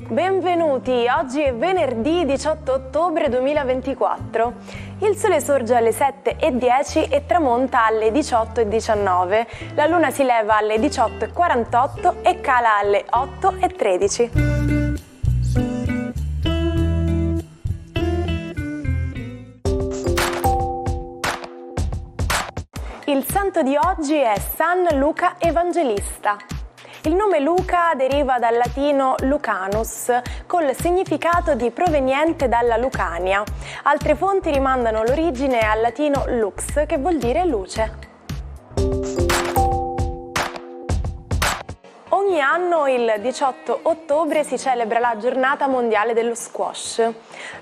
Benvenuti, oggi è venerdì 18 ottobre 2024. Il sole sorge alle 7:10 e tramonta alle 18:19. La luna si leva alle 18:48 e cala alle 8:13. Il santo di oggi è San Luca Evangelista. Il nome Luca deriva dal latino lucanus, col significato di proveniente dalla Lucania. Altre fonti rimandano l'origine al latino lux, che vuol dire luce. Ogni anno il 18 ottobre si celebra la giornata mondiale dello squash.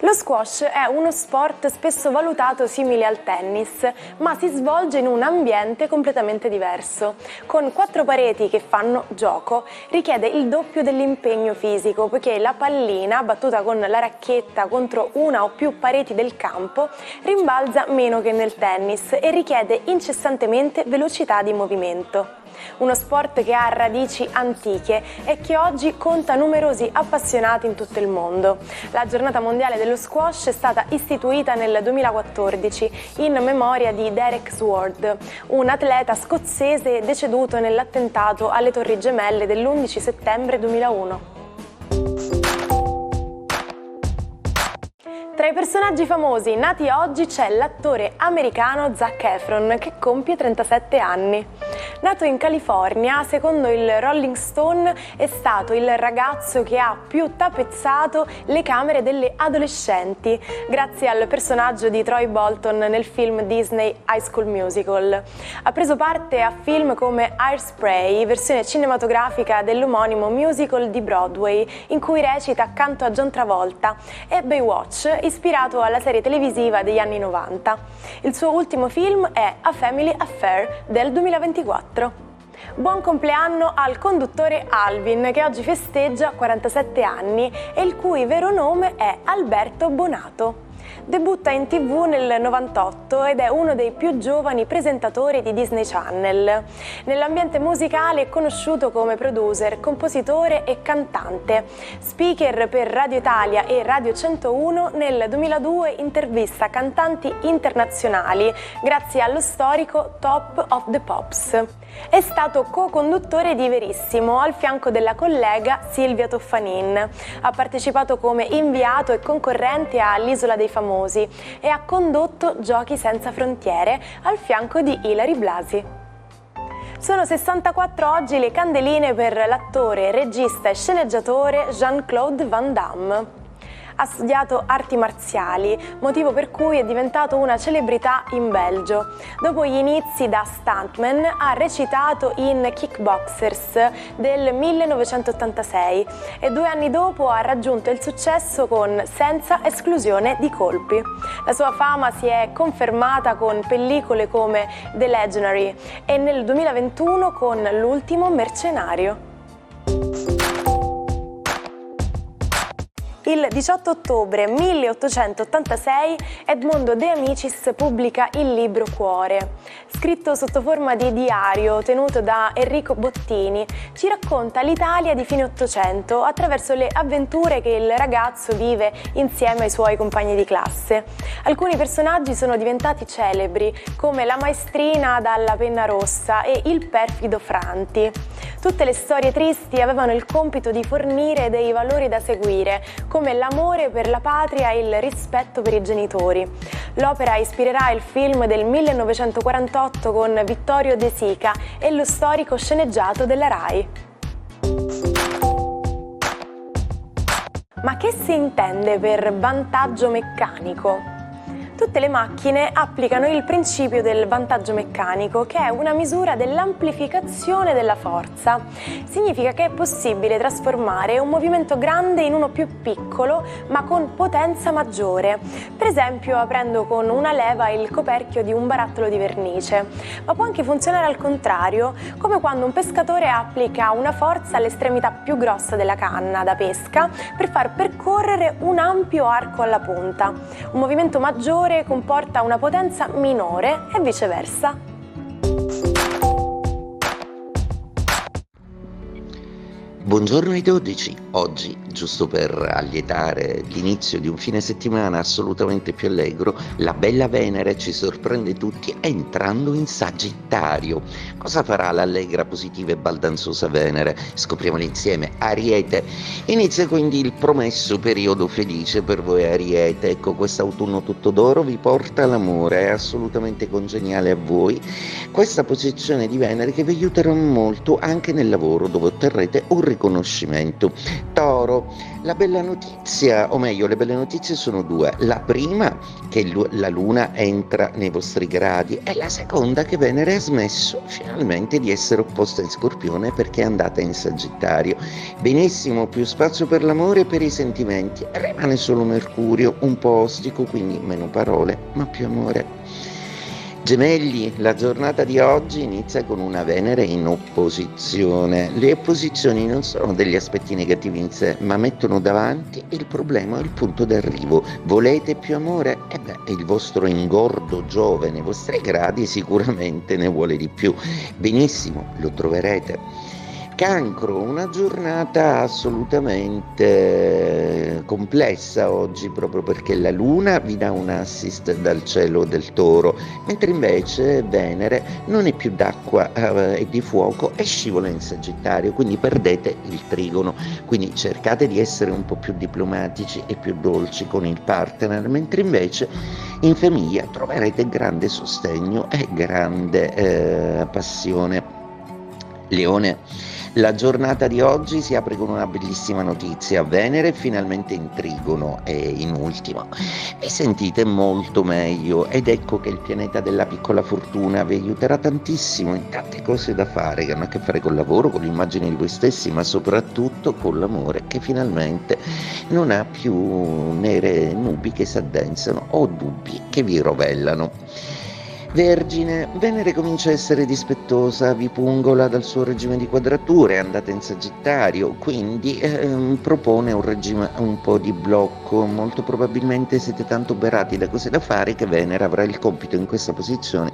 Lo squash è uno sport spesso valutato simile al tennis, ma si svolge in un ambiente completamente diverso. Con 4 pareti che fanno gioco, richiede il doppio dell'impegno fisico, poiché la pallina, battuta con la racchetta contro una o più pareti del campo, rimbalza meno che nel tennis e richiede incessantemente velocità di movimento. Uno sport che ha radici antiche e che oggi conta numerosi appassionati in tutto il mondo. La giornata mondiale dello squash è stata istituita nel 2014 in memoria di Derek Sward, un atleta scozzese deceduto nell'attentato alle Torri Gemelle dell'11 settembre 2001. Tra i personaggi famosi nati oggi c'è l'attore americano Zac Efron, che compie 37 anni. Nato in California, secondo il Rolling Stone è stato il ragazzo che ha più tappezzato le camere delle adolescenti, grazie al personaggio di Troy Bolton nel film Disney High School Musical. Ha preso parte a film come Hairspray, versione cinematografica dell'omonimo musical di Broadway, in cui recita accanto a John Travolta, e Baywatch, ispirato alla serie televisiva degli anni 90. Il suo ultimo film è A Family Affair del 2024. Buon compleanno al conduttore Alvin, che oggi festeggia 47 anni e il cui vero nome è Alberto Bonato. Debutta in TV nel 98 ed è uno dei più giovani presentatori di Disney Channel. Nell'ambiente musicale è conosciuto come producer, compositore e cantante. Speaker per Radio Italia e Radio 101, nel 2002 intervista cantanti internazionali grazie allo storico Top of the Pops. È stato co-conduttore di Verissimo al fianco della collega Silvia Toffanin. Ha partecipato come inviato e concorrente a L'Isola dei Famosi e ha condotto Giochi senza frontiere al fianco di Ilary Blasi. Sono 64 oggi le candeline per l'attore, regista e sceneggiatore Jean-Claude Van Damme. Ha studiato arti marziali, motivo per cui è diventato una celebrità in Belgio. Dopo gli inizi da stuntman ha recitato in Kickboxers del 1986 e 2 anni dopo ha raggiunto il successo con Senza esclusione di colpi. La sua fama si è confermata con pellicole come The Legionary e nel 2021 con L'ultimo mercenario. Il 18 ottobre 1886 Edmondo De Amicis pubblica il libro Cuore. Scritto sotto forma di diario tenuto da Enrico Bottini, ci racconta l'Italia di fine Ottocento attraverso le avventure che il ragazzo vive insieme ai suoi compagni di classe. Alcuni personaggi sono diventati celebri, come la maestrina dalla penna rossa e il perfido Franti. Tutte le storie tristi avevano il compito di fornire dei valori da seguire, come l'amore per la patria e il rispetto per i genitori. L'opera ispirerà il film del 1948 con Vittorio De Sica e lo storico sceneggiato della Rai. Ma che si intende per vantaggio meccanico? Tutte le macchine applicano il principio del vantaggio meccanico, che è una misura dell'amplificazione della forza. Significa che è possibile trasformare un movimento grande in uno più piccolo, ma con potenza maggiore. Per esempio, aprendo con una leva il coperchio di un barattolo di vernice. Ma può anche funzionare al contrario, come quando un pescatore applica una forza all'estremità più grossa della canna da pesca per far percorrere un ampio arco alla punta. Un movimento maggiore l'amore comporta una potenza minore e viceversa. Buongiorno ai 12, oggi, giusto per allietare l'inizio di un fine settimana assolutamente più allegro, la bella Venere ci sorprende tutti entrando in Sagittario. Cosa farà l'allegra, positiva e baldanzosa Venere? Scopriamolo insieme. Ariete, inizia quindi il promesso periodo felice per voi Ariete. Ecco, quest'autunno tutto d'oro vi porta l'amore, è assolutamente congeniale a voi questa posizione di Venere che vi aiuterà molto anche nel lavoro, dove otterrete un riconoscimento. Toro, la bella notizia, o meglio le belle notizie sono due: la prima che la luna entra nei vostri gradi e la seconda che Venere ha smesso finalmente di essere opposta in Scorpione perché è andata in Sagittario. Benissimo, più spazio per l'amore e per i sentimenti, rimane solo Mercurio un po' ostico, quindi meno parole ma più amore. Gemelli, la giornata di oggi inizia con una Venere in opposizione. Le opposizioni non sono degli aspetti negativi in sé, ma mettono davanti il problema o il punto d'arrivo. Volete più amore? Il vostro ingordo Giove nei vostri gradi sicuramente ne vuole di più. Benissimo, lo troverete. Cancro, una giornata assolutamente complessa oggi proprio perché la Luna vi dà un assist dal cielo del Toro, mentre invece Venere non è più d'acqua e di fuoco e scivola in Sagittario, quindi perdete il trigono, quindi cercate di essere un po' più diplomatici e più dolci con il partner, mentre invece in famiglia troverete grande sostegno e grande passione. Leone, la giornata di oggi si apre con una bellissima notizia: Venere è finalmente in trigono e in ultimo e sentite molto meglio, ed ecco che il pianeta della piccola fortuna vi aiuterà tantissimo in tante cose da fare che hanno a che fare col lavoro, con l'immagine di voi stessi, ma soprattutto con l'amore che finalmente non ha più nere nubi che si addensano o dubbi che vi rovellano. Vergine, Venere comincia a essere dispettosa, vi pungola dal suo regime di quadrature, è andata in Sagittario, quindi propone un regime un po' di blocco. Molto probabilmente siete tanto oberati da cose da fare che Venere avrà il compito in questa posizione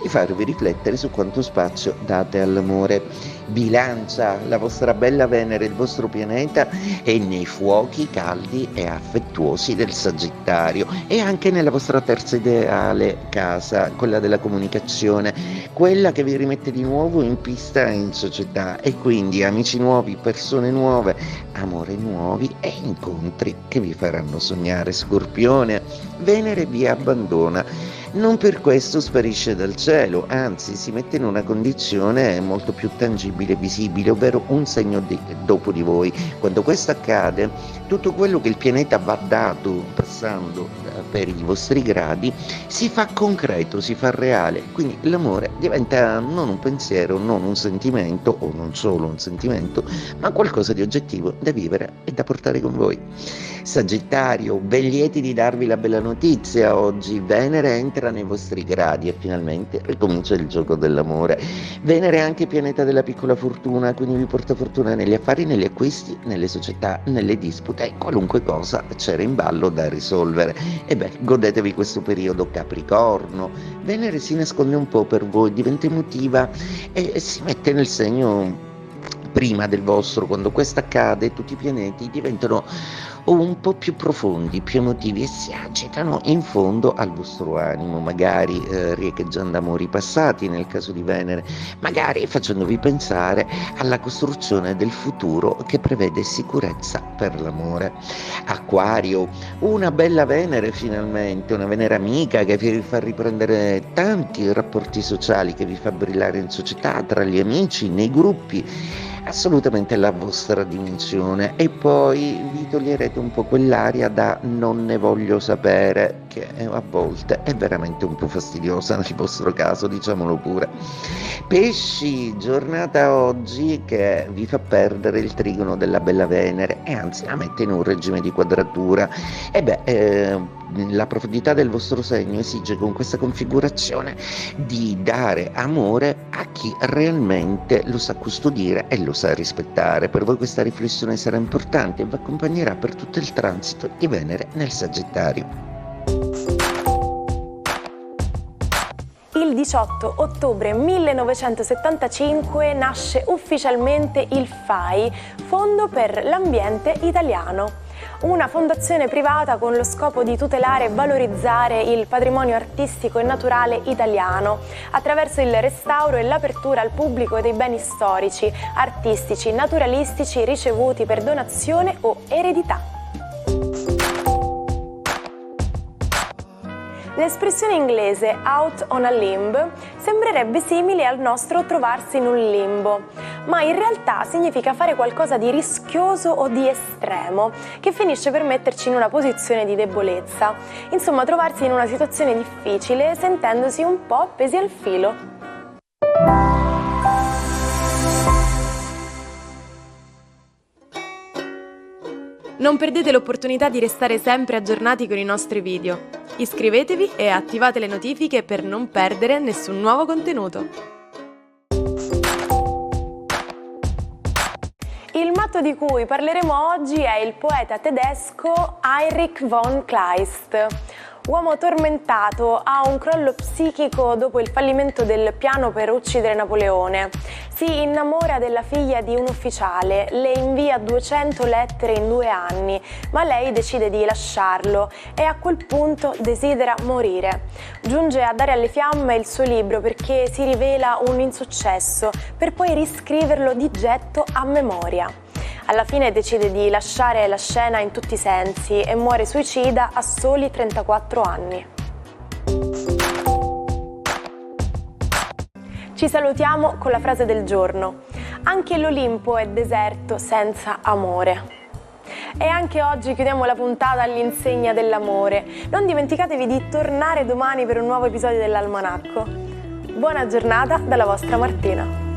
di farvi riflettere su quanto spazio date all'amore. Bilancia, la vostra bella Venere, il vostro pianeta, è nei fuochi caldi e affettuosi del Sagittario e anche nella vostra terza ideale casa, quella della comunicazione, quella che vi rimette di nuovo in pista in società, e quindi amici nuovi, persone nuove, amore nuovi e incontri che vi faranno sognare. Scorpione, Venere vi abbandona. Non per questo sparisce dal cielo, anzi si mette in una condizione molto più tangibile e visibile, ovvero un segno dopo di voi. Quando questo accade, tutto quello che il pianeta va dato passando per i vostri gradi si fa concreto, si fa reale, quindi l'amore diventa non un pensiero, non un sentimento, o non solo un sentimento, ma qualcosa di oggettivo da vivere e da portare con voi. Sagittario, ben lieti di darvi la bella notizia oggi: Venere entra nei vostri gradi e finalmente ricomincia il gioco dell'amore. Venere è anche pianeta della piccola fortuna, quindi vi porta fortuna negli affari, negli acquisti, nelle società, nelle dispute, qualunque cosa c'era in ballo da risolvere. Godetevi questo periodo. Capricorno, Venere si nasconde un po' per voi, diventa emotiva e si mette nel segno prima del vostro. Quando questo accade, tutti i pianeti diventano un po' più profondi, più emotivi e si agitano in fondo al vostro animo, magari riecheggiando amori passati nel caso di Venere, magari facendovi pensare alla costruzione del futuro che prevede sicurezza per l'amore. Acquario, una bella Venere finalmente, una Venere amica che vi fa riprendere tanti rapporti sociali, che vi fa brillare in società, tra gli amici, nei gruppi, assolutamente la vostra dimensione, e poi vi toglierete un po' quell'aria da non ne voglio sapere, che a volte è veramente un po' fastidiosa nel vostro caso, diciamolo pure. Pesci, giornata oggi che vi fa perdere il trigono della bella Venere e anzi la mette in un regime di quadratura. La profondità del vostro segno esige con questa configurazione di dare amore a chi realmente lo sa custodire e lo sa rispettare. Per voi questa riflessione sarà importante e vi accompagnerà per tutto il transito di Venere nel Sagittario. il 18 ottobre 1975 nasce ufficialmente il FAI, Fondo per l'Ambiente Italiano, una fondazione privata con lo scopo di tutelare e valorizzare il patrimonio artistico e naturale italiano attraverso il restauro e l'apertura al pubblico dei beni storici, artistici, naturalistici ricevuti per donazione o eredità. L'espressione inglese out on a limb sembrerebbe simile al nostro trovarsi in un limbo, ma in realtà significa fare qualcosa di rischioso o di estremo, che finisce per metterci in una posizione di debolezza. Insomma, trovarsi in una situazione difficile sentendosi un po' appesi al filo. Non perdete l'opportunità di restare sempre aggiornati con i nostri video. Iscrivetevi e attivate le notifiche per non perdere nessun nuovo contenuto. Il matto di cui parleremo oggi è il poeta tedesco Heinrich von Kleist. Uomo tormentato, ha un crollo psichico dopo il fallimento del piano per uccidere Napoleone. Si innamora della figlia di un ufficiale, le invia 200 lettere in 2 anni, ma lei decide di lasciarlo e a quel punto desidera morire. Giunge a dare alle fiamme il suo libro perché si rivela un insuccesso, per poi riscriverlo di getto a memoria. Alla fine decide di lasciare la scena in tutti i sensi e muore suicida a soli 34 anni. Ci salutiamo con la frase del giorno. Anche l'Olimpo è deserto senza amore. E anche oggi chiudiamo la puntata all'insegna dell'amore. Non dimenticatevi di tornare domani per un nuovo episodio dell'Almanacco. Buona giornata dalla vostra Martina.